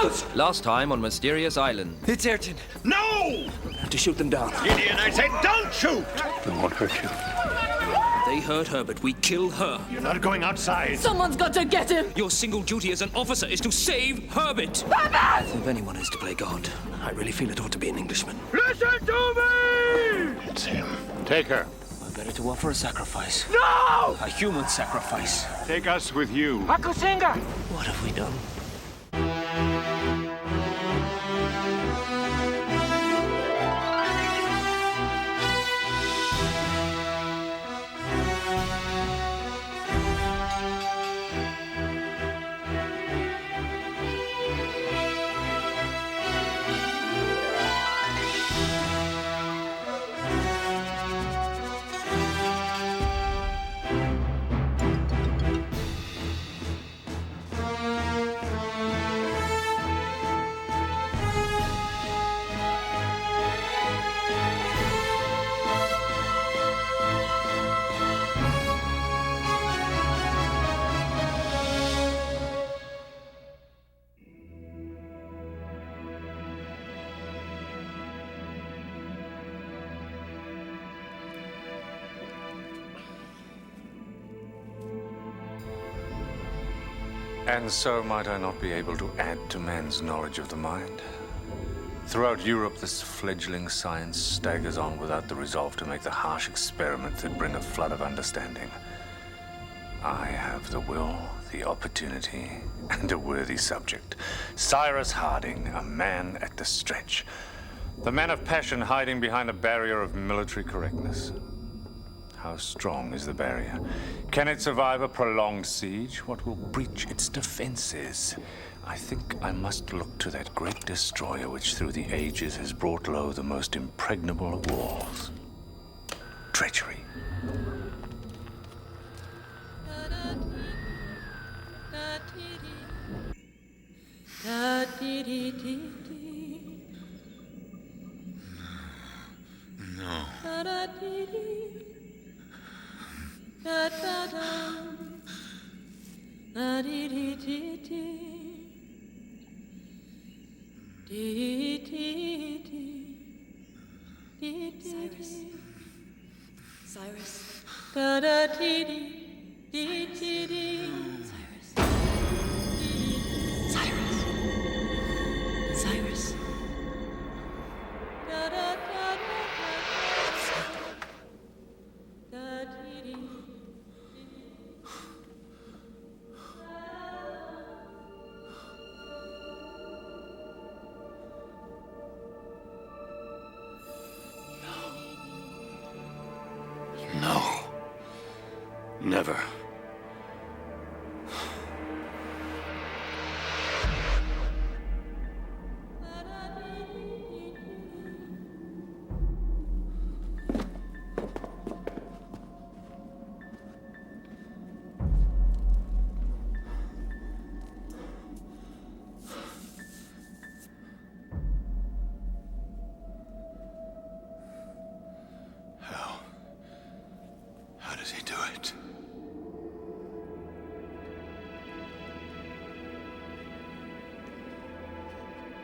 out! Last time on Mysterious Island. It's Ayrton. No! I have to shoot them down. Gideon, I said don't shoot! We won't hurt you. They hurt her, but we kill her. You're not going outside. Someone's got to get him! Your single duty as an officer is to save Herbert. If anyone is to play God, I really feel it ought to be an Englishman. Listen to me! It's him. Take her. I'm better to offer a sacrifice. No! A human sacrifice. Take us with you. Akusinga! What have we done? And so might I not be able to add to man's knowledge of the mind? Throughout Europe, this fledgling science staggers on without the resolve to make the harsh experiments that bring a flood of understanding. I have the will, the opportunity, and a worthy subject. Cyrus Harding, a man at the stretch. The man of passion hiding behind a barrier of military correctness. How strong is the barrier? Can it survive a prolonged siege? What will breach its defenses? I think I must look to that great destroyer which through the ages has brought low the most impregnable of walls. Treachery. No. Cyrus. Cyrus. No. Never. How does he do it?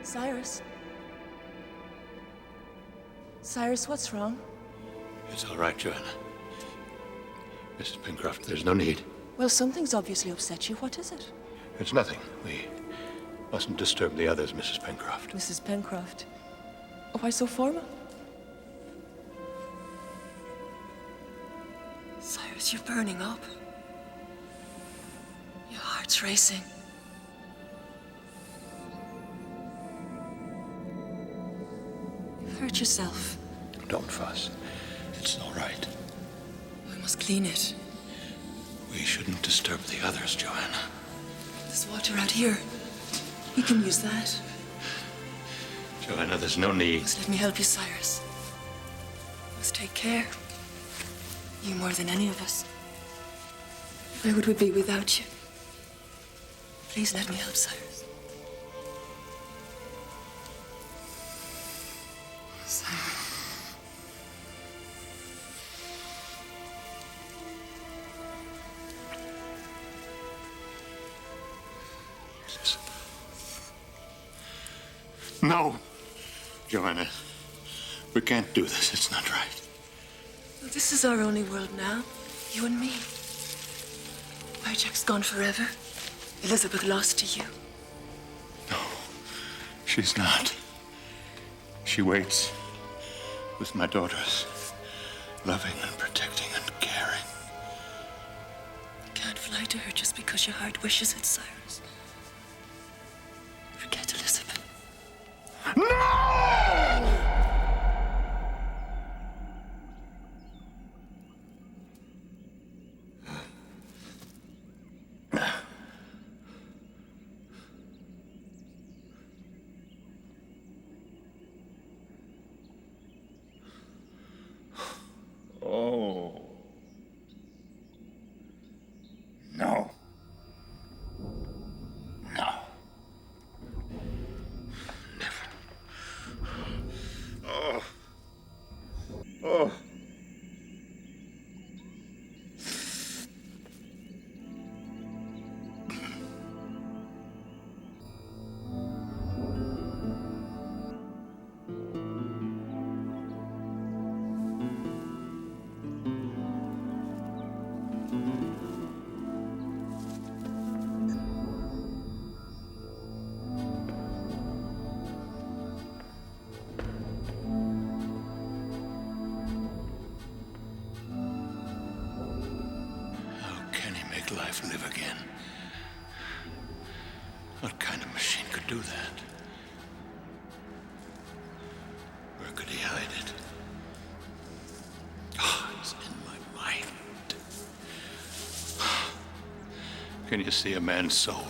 Cyrus. Cyrus, what's wrong? It's all right, Joanna. Mrs. Pencroft, there's no need. Well, something's obviously upset you. What is it? It's nothing. We mustn't disturb the others, Mrs. Pencroft. Mrs. Pencroft. Oh, why so formal? Cyrus, you're burning up. Your heart's racing. You've hurt yourself. Don't fuss. It's all right. We must clean it. We shouldn't disturb the others, Joanna. There's water out here. You can use that. Joanna, there's no need. Just let me help you, Cyrus. You must take care. You more than any of us. Where would we be without you? Please let me help, Cyrus. Cyrus. Listen. No. Joanna, we can't do this. It's not right. Well, this is our only world now. You and me. Jack's gone forever. Elizabeth lost to you. No, she's not. She waits with my daughters, loving and protecting and caring. You can't fly to her just because your heart wishes it, Cyrus. Forget Elizabeth. No! Oh. No. No. Never. Oh. Oh. Life live again. What kind of machine could do that? Where could he hide it? Oh, it's in my mind. Can you see a man's soul?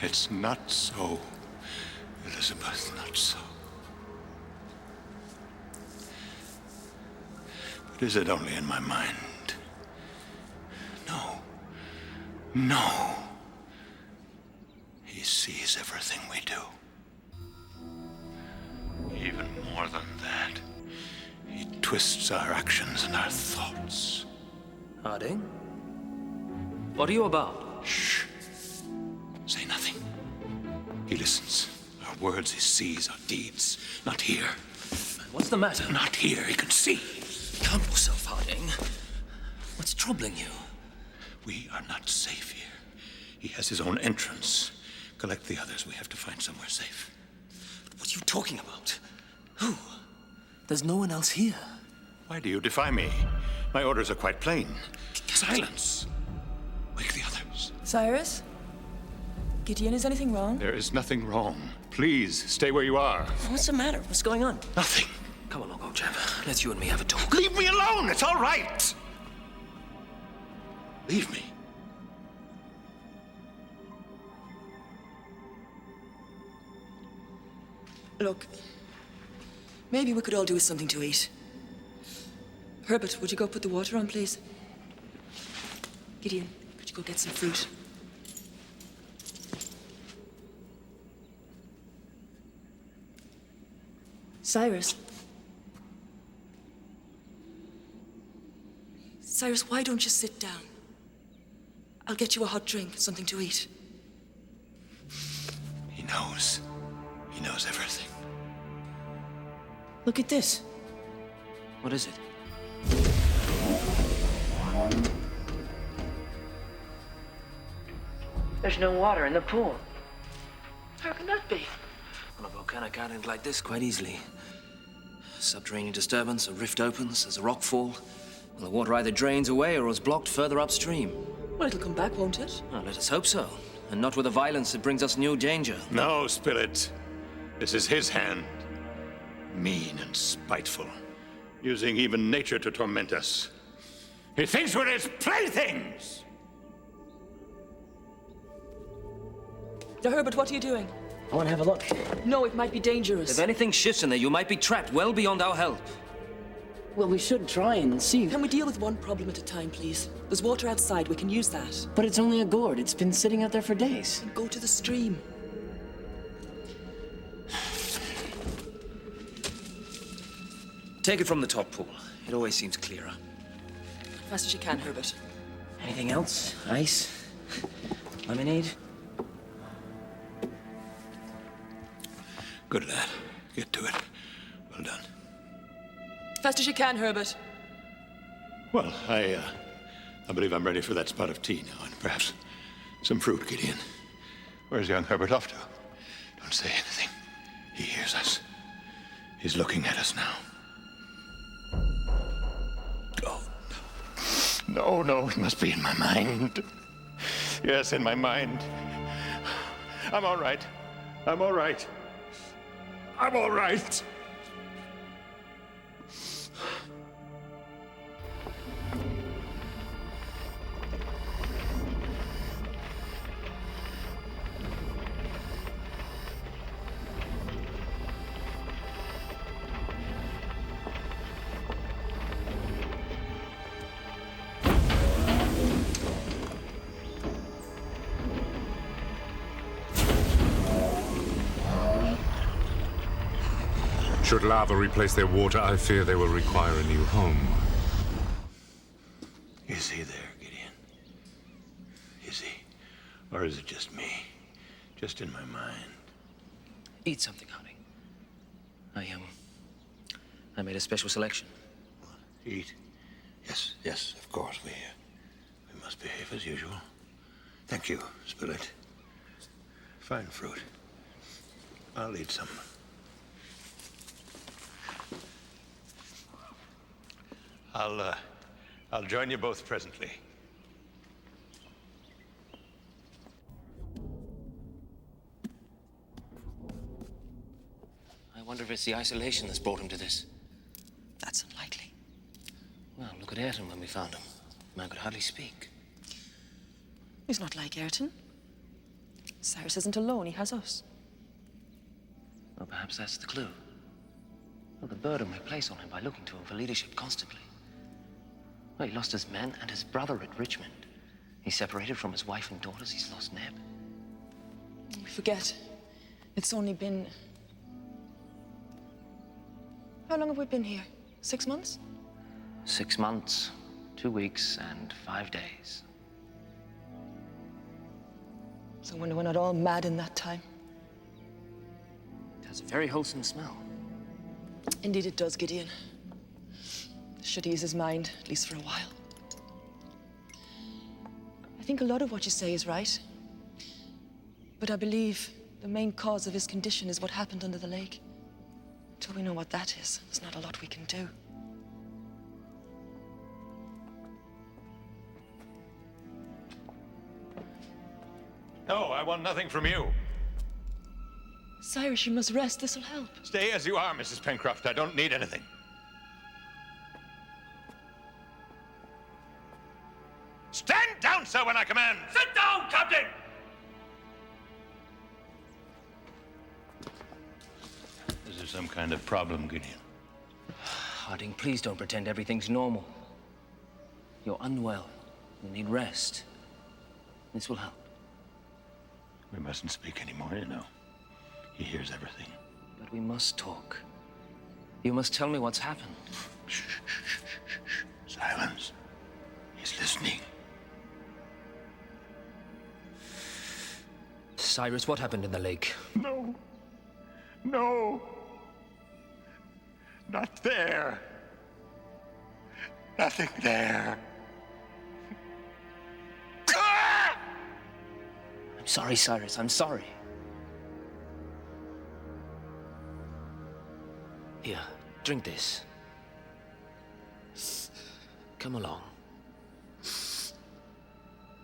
It's not so, Elizabeth, not so. But is it only in my mind? No. He sees everything we do. Even more than that, he twists our actions and our thoughts. Harding? What are you about? Shh. Say nothing. He listens. Our words he sees, our deeds. Not here. What's the matter? Not here. He can see. Calm yourself, Harding. What's troubling you? We are not safe here. He has his own entrance. Collect the others. We have to find somewhere safe. What are you talking about? Who? There's no one else here. Why do you defy me? My orders are quite plain. Silence. Wake the others. Cyrus? Gideon, is anything wrong? There is nothing wrong. Please, stay where you are. What's the matter? What's going on? Nothing. Come along, old chap. Let's you and me have a talk. Leave me alone. It's all right. Leave me. Look, maybe we could all do with something to eat. Herbert, would you go put the water on, please? Gideon, could you go get some fruit? Cyrus? Cyrus, why don't you sit down? I'll get you a hot drink, something to eat. He knows. He knows everything. Look at this. What is it? There's no water in the pool. How can that be? On a volcanic island like this, quite easily. Subterranean disturbance, a rift opens, there's a rock fall. Well, the water either drains away or is blocked further upstream. Well, it'll come back, won't it? Well, let us hope so. And not with the violence that brings us new danger. No, Spirit. This is his hand. Mean and spiteful. Using even nature to torment us. He thinks we're his playthings! Now, Herbert, what are you doing? I want to have a look. No, it might be dangerous. If anything shifts in there, you might be trapped well beyond our help. Well, we should try and see. Can we deal with one problem at a time, please? There's water outside. We can use that. But it's only a gourd. It's been sitting out there for days. And go to the stream. Take it from the top pool. It always seems clearer. Fast as you can, Herbert. Anything else? Ice? Lemonade? Good lad. Get to it. Well done. Fast as you can, Herbert. Well, I believe I'm ready for that spot of tea now, and perhaps some fruit, Gideon. Where's young Herbert off to? Don't say anything. He hears us. He's looking at us now. Oh, no. No, it must be in my mind. Yes, in my mind. I'm all right. I'm all right. I'm all right. Should lava replace their water, I fear they will require a new home. Is he there, Gideon? Is he? Or is it just me? Just in my mind? Eat something, honey. I made a special selection. Eat? Yes, of course. We must behave as usual. Thank you, Spilett. Fine fruit. I'll eat some. I'll join you both presently. I wonder if it's the isolation that's brought him to this. That's unlikely. Well, look at Ayrton when we found him. The man could hardly speak. He's not like Ayrton. Cyrus isn't alone, he has us. Well, perhaps that's the clue. Well, the burden we place on him by looking to him for leadership constantly. Well, he lost his men and his brother at Richmond. He's separated from his wife and daughters. He's lost Neb. We forget. It's only been... How long have we been here? 6 months? 6 months, 2 weeks, and 5 days. So I wonder we're not all mad in that time. It has a very wholesome smell. Indeed it does, Gideon. Should ease his mind, at least for a while. I think a lot of what you say is right. But I believe the main cause of his condition is what happened under the lake. Until we know what that is, there's not a lot we can do. No, I want nothing from you. Cyrus, you must rest. This'll help. Stay as you are, Mrs. Pencroft. I don't need anything. Stand down, sir, when I command! Sit down, Captain! Is there some kind of problem, Gideon? Harding, please don't pretend everything's normal. You're unwell. You need rest. This will help. We mustn't speak anymore, you know. He hears everything. But we must talk. You must tell me what's happened. Shh, shh, shh, shh, shh. Silence. He's listening. Cyrus, what happened in the lake? No. No. Not there. Nothing there. I'm sorry, Cyrus. I'm sorry. Here, drink this. Come along.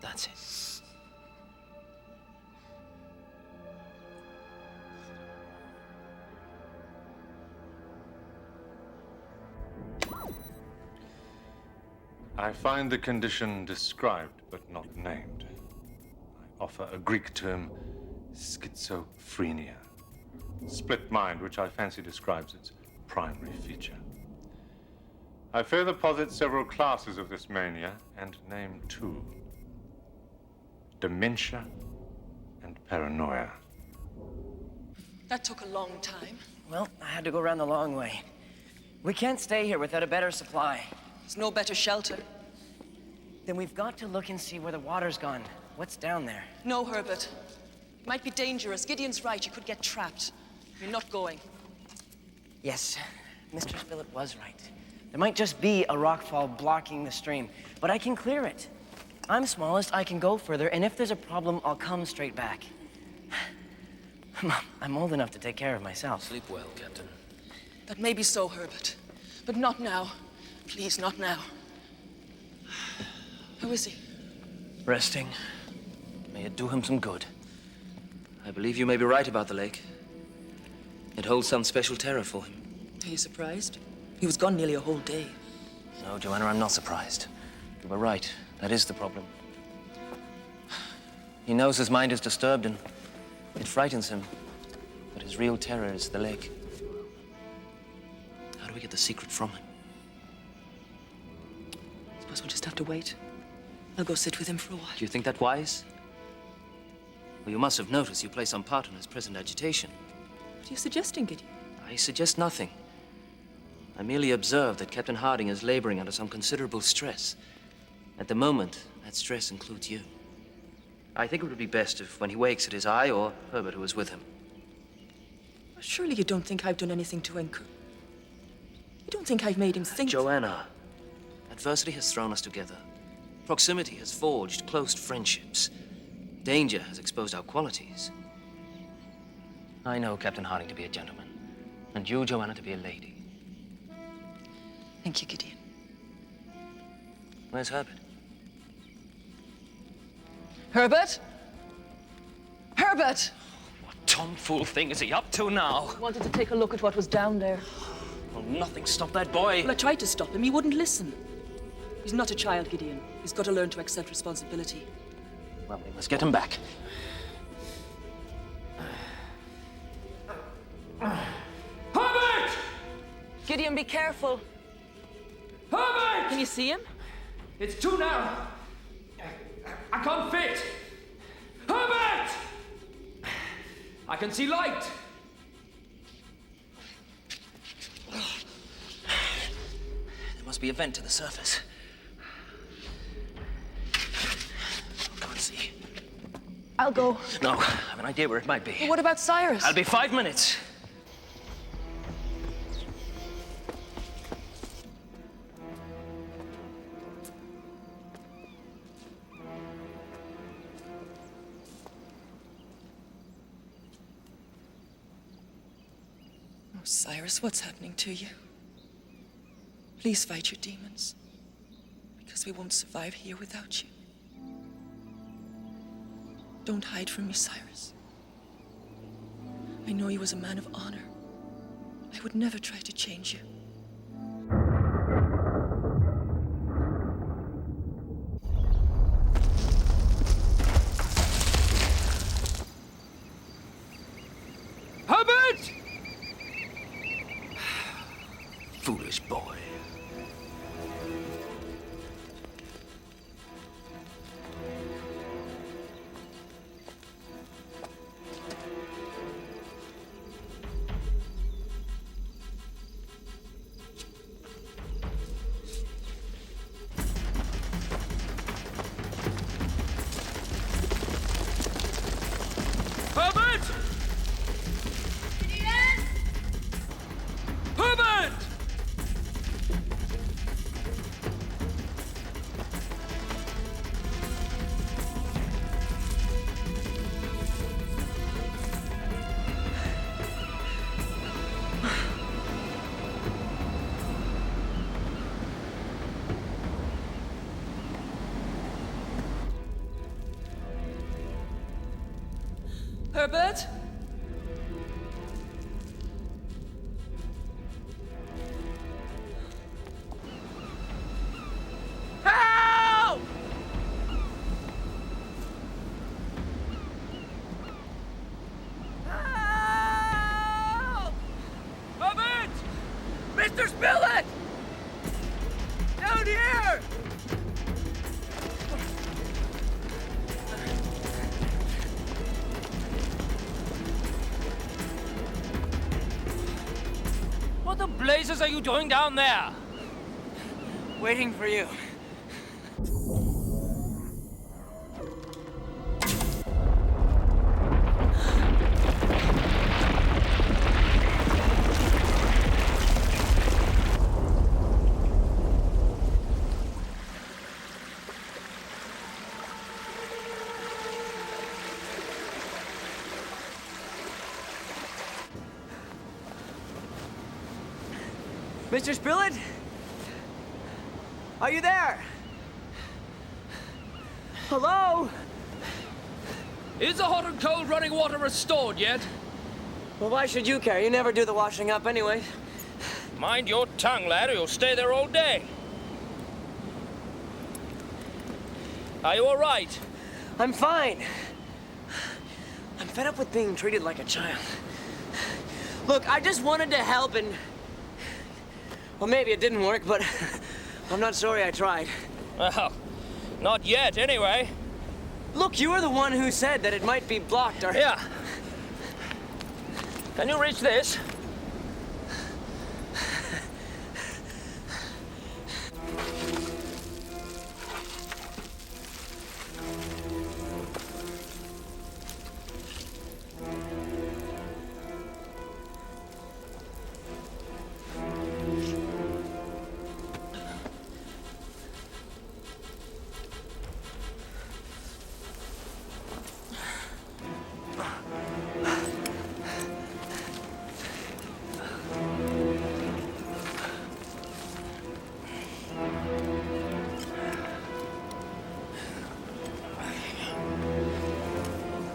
That's it. I find the condition described but not named. I offer a Greek term, schizophrenia. Split mind, which I fancy describes its primary feature. I further posit several classes of this mania and name two: dementia and paranoia. That took a long time. Well, I had to go around the long way. We can't stay here without a better supply. There's no better shelter. Then we've got to look and see where the water's gone. What's down there? No, Herbert. It might be dangerous. Gideon's right. You could get trapped. You're not going. Yes, Mr. Spilett was right. There might just be a rockfall blocking the stream, but I can clear it. I'm smallest, I can go further, and if there's a problem, I'll come straight back. Mom, I'm old enough to take care of myself. Sleep well, Captain. That may be so, Herbert. But not now. Please, not now. How is he? Resting. May it do him some good. I believe you may be right about the lake. It holds some special terror for him. Are you surprised? He was gone nearly a whole day. No, Joanna, I'm not surprised. You were right. That is the problem. He knows his mind is disturbed and it frightens him. But his real terror is the lake. How do we get the secret from him? I suppose we'll just have to wait. I'll go sit with him for a while. Do you think that wise? Well, you must have noticed you play some part in his present agitation. What are you suggesting, Gideon? I suggest nothing. I merely observe that Captain Harding is laboring under some considerable stress. At the moment, that stress includes you. I think it would be best if, when he wakes, it is I or Herbert who is with him. Surely you don't think I've done anything to encourage... You don't think I've made him think... Joanna, adversity has thrown us together. Proximity has forged close friendships. Danger has exposed our qualities. I know Captain Harding to be a gentleman, and you, Joanna, to be a lady. Thank you, Gideon. Where's Herbert? Herbert? Herbert! What tomfool thing is he up to now? I wanted to take a look at what was down there. Well, nothing stopped that boy. Well, I tried to stop him. He wouldn't listen. He's not a child, Gideon. He's got to learn to accept responsibility. Well, we must get him back. Herbert! Gideon, be careful. Herbert! Can you see him? It's too narrow. I can't fit. Herbert! I can see light. There must be a vent to the surface. I can't see. I'll go. No, I have an idea where it might be. What about Cyrus? I'll be 5 minutes. Oh, Cyrus, what's happening to you? Please fight your demons, because we won't survive here without you. Don't hide from me, Cyrus. I know you as a man of honor. I would never try to change you. Herbert! Foolish boy. Herbert! Herbert! Herbert? Help! Help! Herbert! Mr. Spilett! Down here! What the blazes are you doing down there? Waiting for you. Mr. Spilett? Are you there? Hello? Is the hot and cold running water restored yet? Well, why should you care? You never do the washing up anyway. Mind your tongue, lad, or you'll stay there all day. Are you all right? I'm fine. I'm fed up with being treated like a child. Look, I just wanted to help and... Well, maybe it didn't work, but I'm not sorry I tried. Well, not yet, anyway. Look, you were the one who said that it might be blocked or... Yeah. Can you reach this?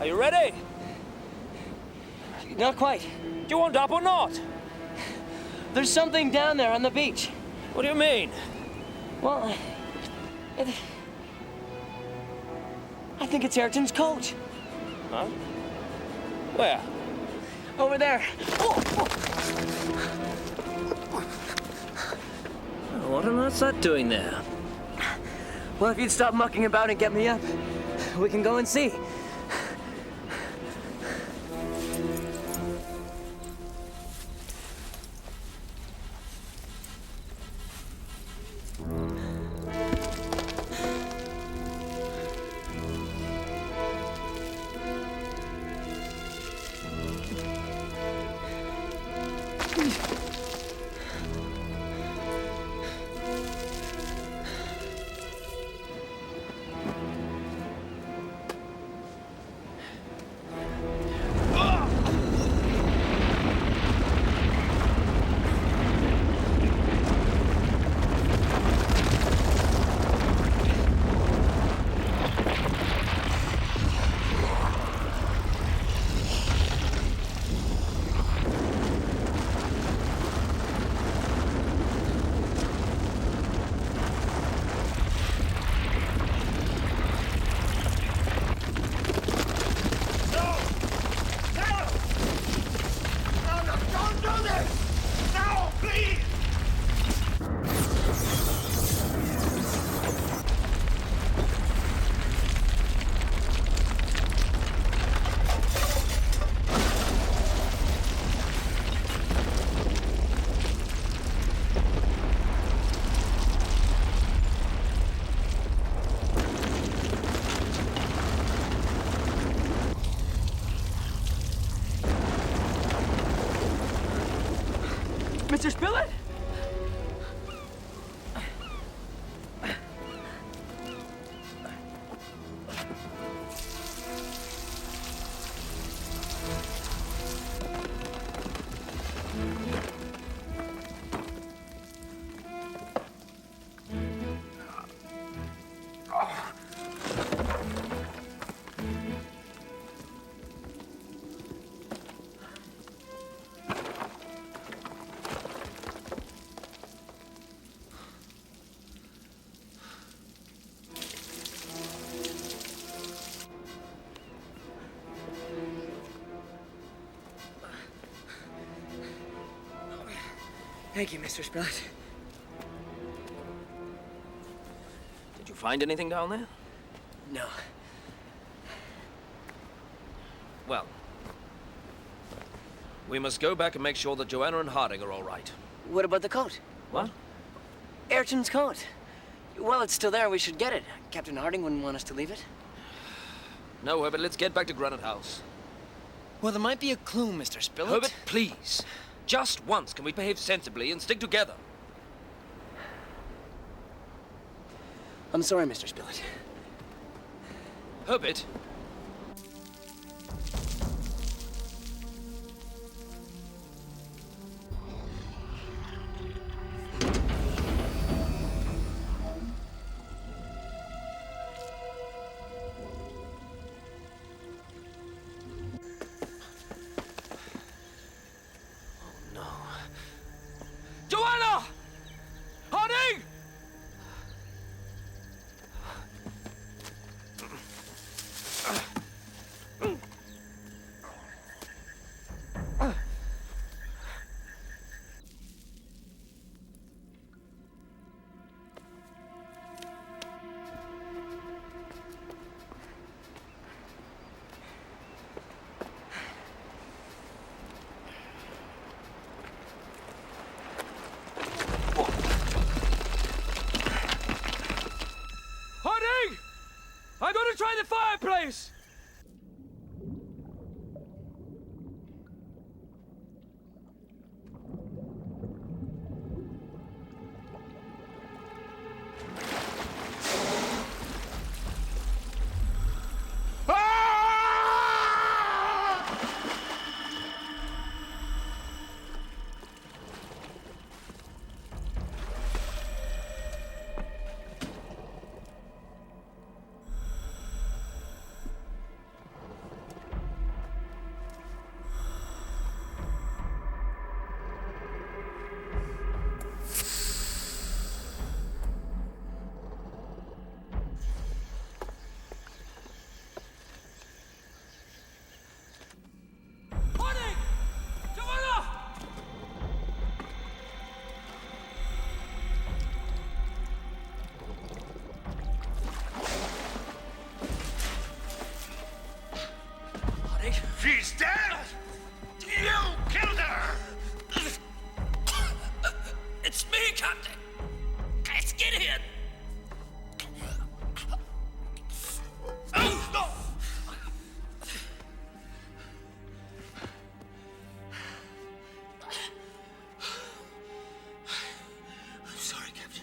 Are you ready? Not quite. Do you want up or not? There's something down there on the beach. What do you mean? Well, I think it's Ayrton's coat. Huh? Where? Over there. Oh, oh. What on earth's that doing there? Well, if you'd stop mucking about and get me up, we can go and see. Mr. Spilett? Thank you, Mr. Spilett. Did you find anything down there? No. Well, we must go back and make sure that Joanna and Harding are all right. What about the coat? What? Ayrton's coat. Well, it's still there. We should get it. Captain Harding wouldn't want us to leave it. No, Herbert, let's get back to Granite House. Well, there might be a clue, Mr. Spilett. Herbert, please. Just once can we behave sensibly and stick together? I'm sorry, Mr. Spilett. Herbert. to try the fireplace! She's dead! You killed her! It's me, Captain! Let's get in! Oh, no! I'm sorry, Captain.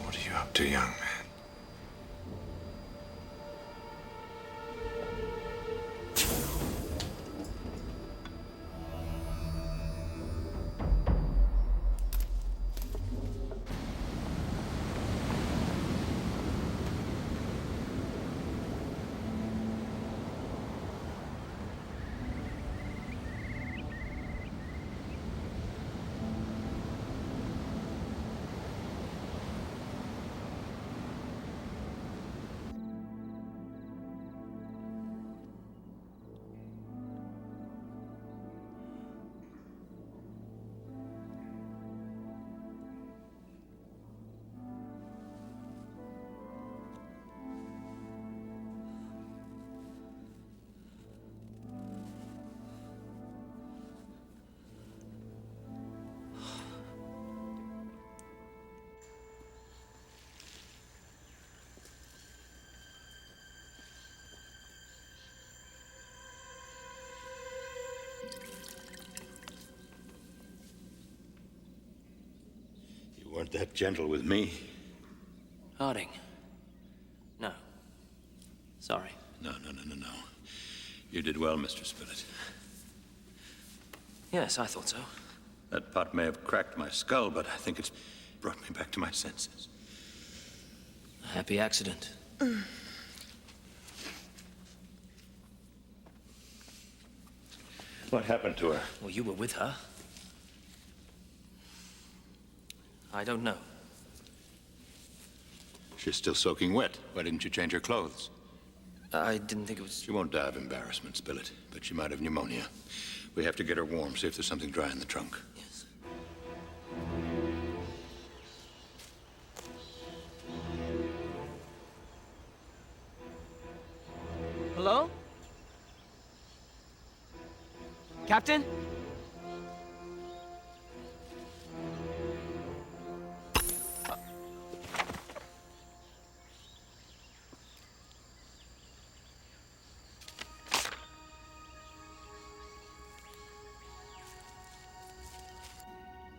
What are you up to, young man? You weren't that gentle with me. Harding. No. Sorry. No. You did well, Mr. Spillett. Yes, I thought so. That pot may have cracked my skull, but I think it's brought me back to my senses. A happy accident. What happened to her? Well, you were with her. I don't know. She's still soaking wet. Why didn't you change her clothes? I didn't think it was... She won't die of embarrassment, Spillett, but she might have pneumonia. We have to get her warm, see if there's something dry in the trunk. Yes. Hello? Captain?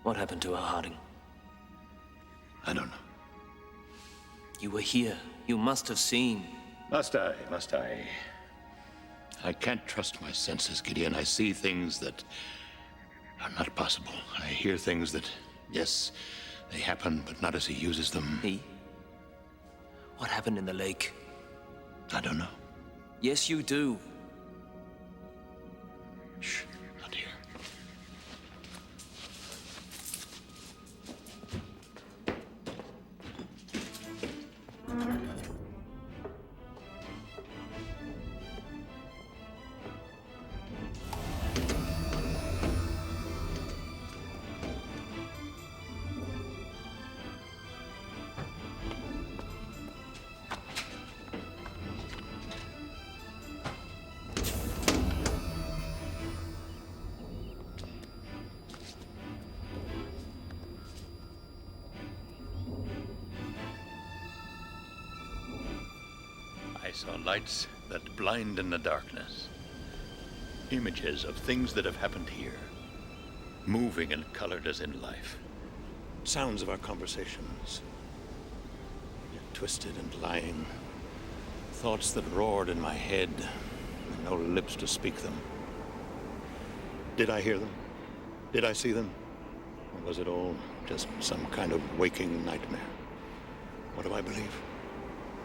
What happened to her, Harding? I don't know. You were here. You must have seen. Must I? I can't trust my senses, Gideon. I see things that are not possible. I hear things that, yes, they happen, but not as he uses them. He? What happened in the lake? I don't know. Yes, you do. Shh, not here. I saw lights that blind in the darkness. Images of things that have happened here, moving and colored as in life. Sounds of our conversations, yet twisted and lying. Thoughts that roared in my head, with no lips to speak them. Did I hear them? Did I see them? Or was it all just some kind of waking nightmare? What do I believe?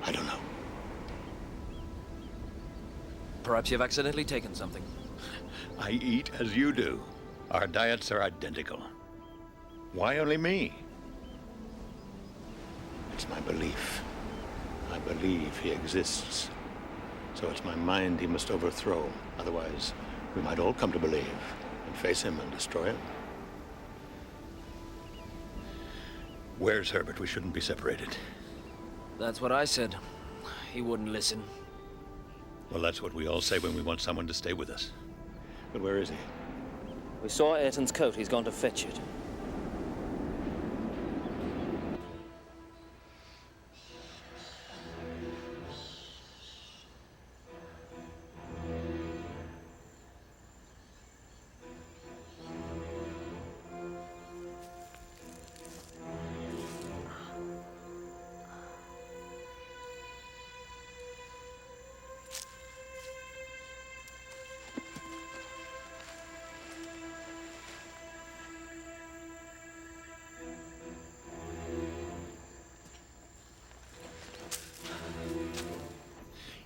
I don't know. Perhaps you've accidentally taken something. I eat as you do. Our diets are identical. Why only me? It's my belief. I believe he exists. So it's my mind he must overthrow. Otherwise, we might all come to believe and face him and destroy him. Where's Herbert? We shouldn't be separated. That's what I said. He wouldn't listen. Well, that's what we all say when we want someone to stay with us. But where is he? We saw Ayrton's coat. He's gone to fetch it.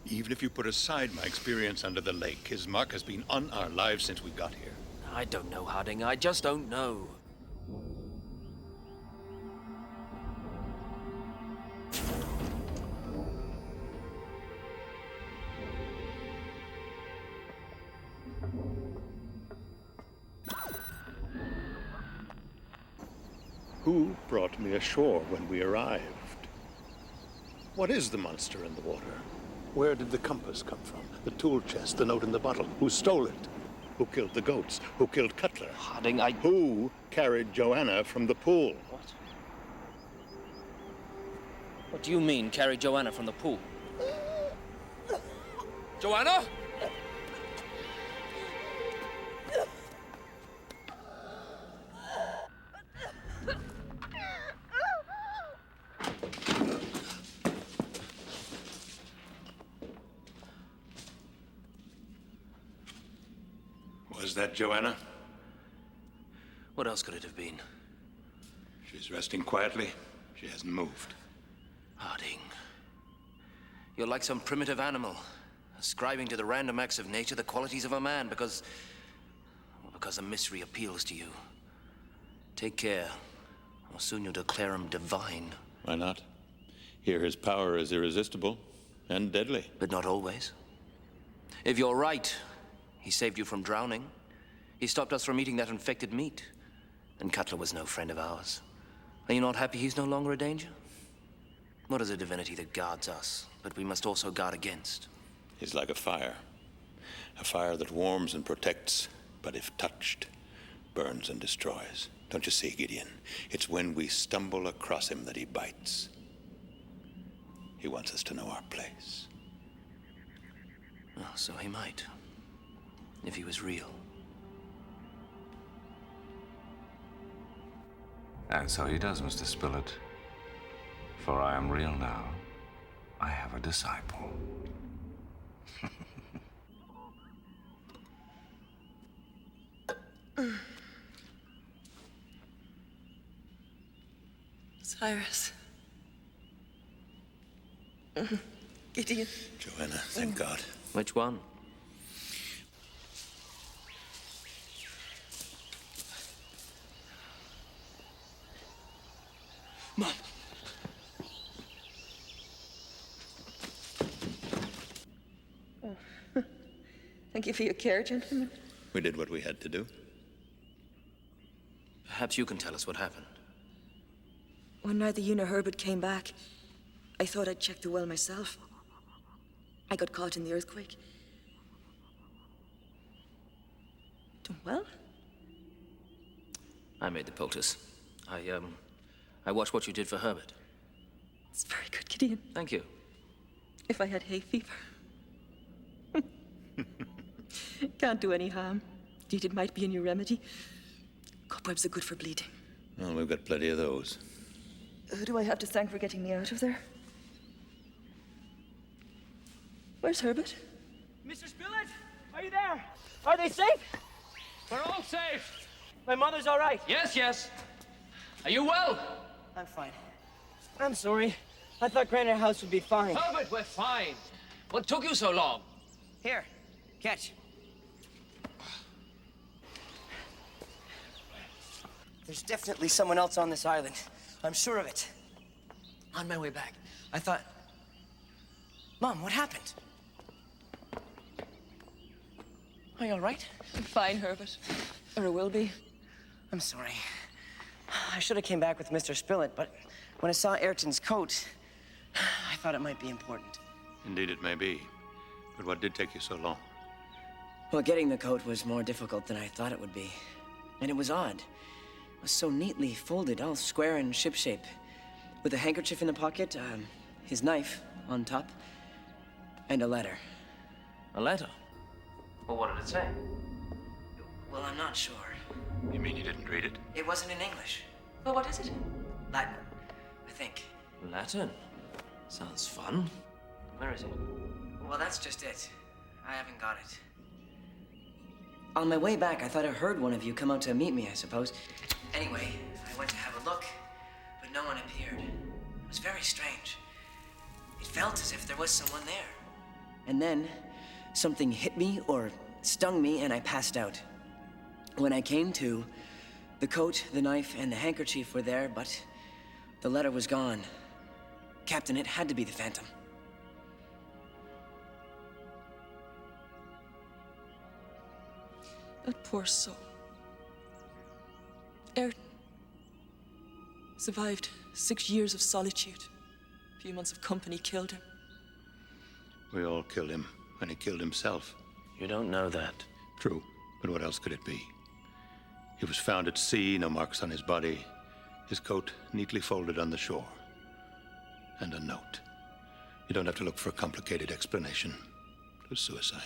Even if you put aside my experience under the lake, his mark has been on our lives since we got here. I don't know, Harding. I just don't know. Who brought me ashore when we arrived? What is the monster in the water? Where did the compass come from? The tool chest, the note in the bottle. Who stole it? Who killed the goats? Who killed Cutler? Harding, Who carried Joanna from the pool? What? What do you mean, carry Joanna from the pool? Joanna? Was that Joanna? What else could it have been? She's resting quietly. She hasn't moved. Harding, you're like some primitive animal, ascribing to the random acts of nature the qualities of a man because a mystery appeals to you. Take care, or soon you'll declare him divine. Why not? Here his power is irresistible and deadly. But not always. If you're right, he saved you from drowning. He stopped us from eating that infected meat. And Cutler was no friend of ours. Are you not happy he's no longer a danger? What is a divinity that guards us, but we must also guard against? He's like a fire that warms and protects, but if touched, burns and destroys. Don't you see, Gideon? It's when we stumble across him that he bites. He wants us to know our place. Oh, so he might. If he was real. And so he does, Mr. Spilett. For I am real now. I have a disciple. Cyrus. Gideon. Joanna, thank God. Which one? Mom. Oh. Thank you for your care, gentlemen. We did what we had to do. Perhaps you can tell us what happened. When neither you nor Herbert came back, I thought I'd check the well myself. I got caught in the earthquake. Done well? I made the poultice. I watched what you did for Herbert. It's very good, Gideon. Thank you. If I had hay fever. Can't do any harm. Indeed, it might be a new remedy. Cobwebs are good for bleeding. Well, we've got plenty of those. Who do I have to thank for getting me out of there? Where's Herbert? Mr. Spillett, are you there? Are they safe? We're all safe. My mother's all right. Yes, yes. Are you well? I'm fine. I'm sorry. I thought Granite House would be fine. Herbert, we're fine. What took you so long? Here, catch. There's definitely someone else on this island. I'm sure of it. On my way back, I thought... Mom, what happened? Are you all right? I'm fine, Herbert. Or I will be. I'm sorry. I should have came back with Mr. Spillett, but when I saw Ayrton's coat, I thought it might be important. Indeed, it may be. But what did take you so long? Well, getting the coat was more difficult than I thought it would be. And it was odd. It was so neatly folded, all square and shipshape. With a handkerchief in the pocket, his knife on top, and a letter. A letter? Well, what did it say? Well, I'm not sure. You mean you didn't read it? It wasn't in English. Well, what is it? Latin, I think. Latin? Sounds fun. Where is it? Well, that's just it. I haven't got it. On my way back, I thought I heard one of you come out to meet me, I suppose. Anyway, I went to have a look, but no one appeared. It was very strange. It felt as if there was someone there. And then, something hit me or stung me, and I passed out. When I came to, the coat, the knife, and the handkerchief were there, but the letter was gone. Captain, it had to be the Phantom. That poor soul. Ayrton survived 6 years of solitude. A few months of company killed him. We all killed him, and he killed himself. You don't know that. True, but what else could it be? He was found at sea, no marks on his body, his coat neatly folded on the shore. And a note. You don't have to look for a complicated explanation. It was suicide.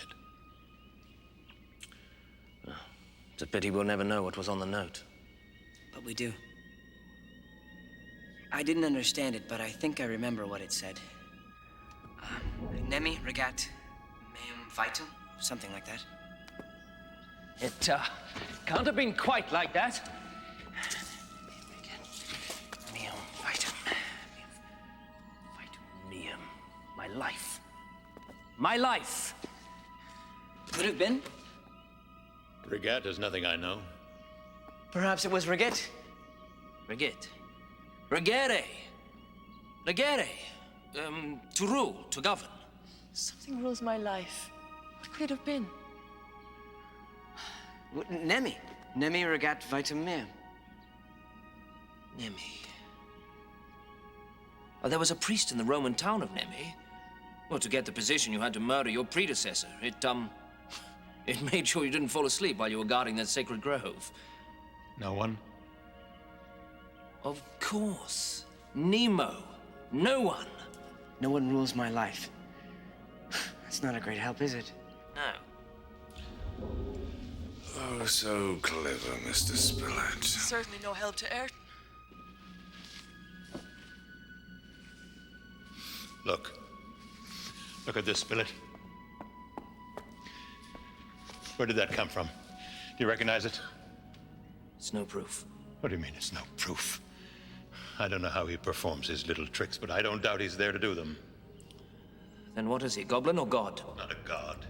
It's a pity we'll never know what was on the note. But we do. I didn't understand it, but I think I remember what it said. Nemi regat meum vitam? Something like that. It can't have been quite like that. Meum vitam. Meum. My life. My life! Could have been. Regat is nothing I know. Perhaps it was Regit. Regit. Regere. Regere. To rule, to govern. Something rules my life. What could it have been? Nemi. Nemi regat vitam meum. Nemi. Oh, there was a priest in the Roman town of Nemi. Well, to get the position, you had to murder your predecessor. It made sure you didn't fall asleep while you were guarding that sacred grove. No one? Of course. Nemo. No one. No one rules my life. That's not a great help, is it? No. Oh, so clever, Mr. Spillett. Certainly no help to Ayrton. Look. Look at this, Spillett. Where did that come from? Do you recognize it? It's no proof. What do you mean it's no proof? I don't know how he performs his little tricks, but I don't doubt he's there to do them. Then what is he, goblin or god? Not a god.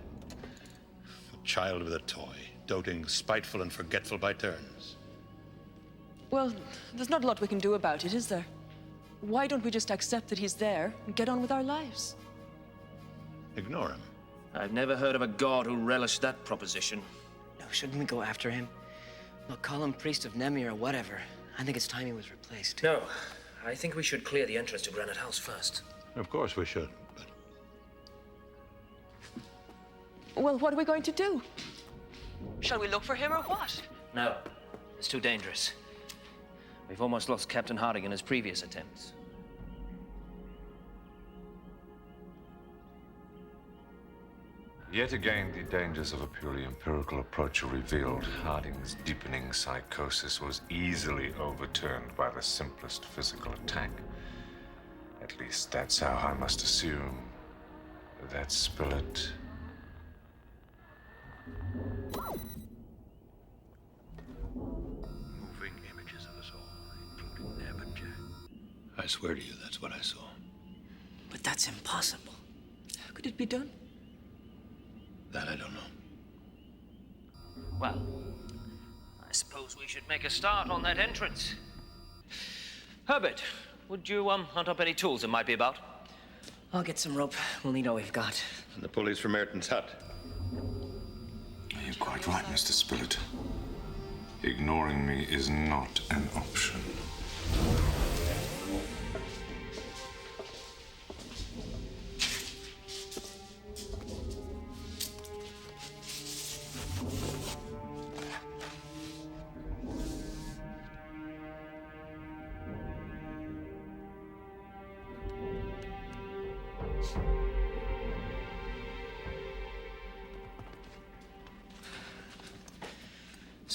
child with a toy, doting, spiteful, and forgetful by turns. Well, there's not a lot we can do about it, is there? Why don't we just accept that he's there and get on with our lives? Ignore him. I've never heard of a god who relished that proposition. No, shouldn't we go after him? Look, call him priest of Nemo or whatever. I think it's time he was replaced. No, I think we should clear the entrance to Granite House first. Of course we should, but Well, what are we going to do? Shall we look for him or what? No, it's too dangerous. We've almost lost Captain Harding in his previous attempts. Yet again, the dangers of a purely empirical approach are revealed. Harding's deepening psychosis was easily overturned by the simplest physical attack. At least that's how I must assume that Spilett. moving images of us all, including Neb and Jack. I swear to you, that's what I saw. But that's impossible. How could it be done? That I don't know. Well, I suppose we should make a start on that entrance. Herbert, would you hunt up any tools that might be about? I'll get some rope. We'll need all we've got. And the pulleys from Ayrton's hut. You're quite right, Mr. Spilett. Ignoring me is not an option.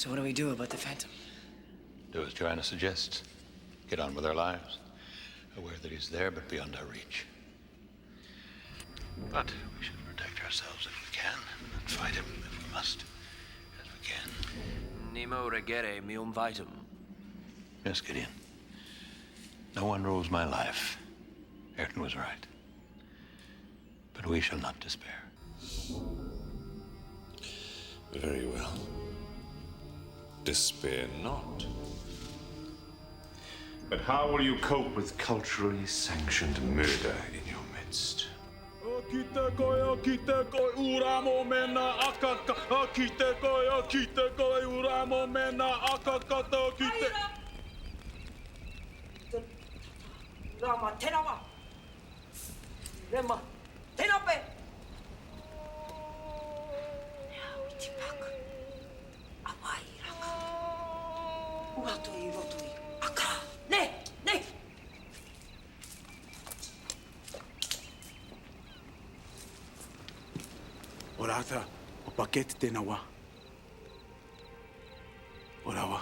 So what do we do about the Phantom? Do as Joanna suggests. Get on with our lives. Aware that he's there, but beyond our reach. But we should protect ourselves if we can, and fight him if we must, as we can. Nemo regere meum vitam. Yes, Gideon. No one rules my life. Ayrton was right. But we shall not despair. Very well. Despair not. But how will you cope with culturally sanctioned murder in your midst? Orata, o paquete te nawa. Orawa.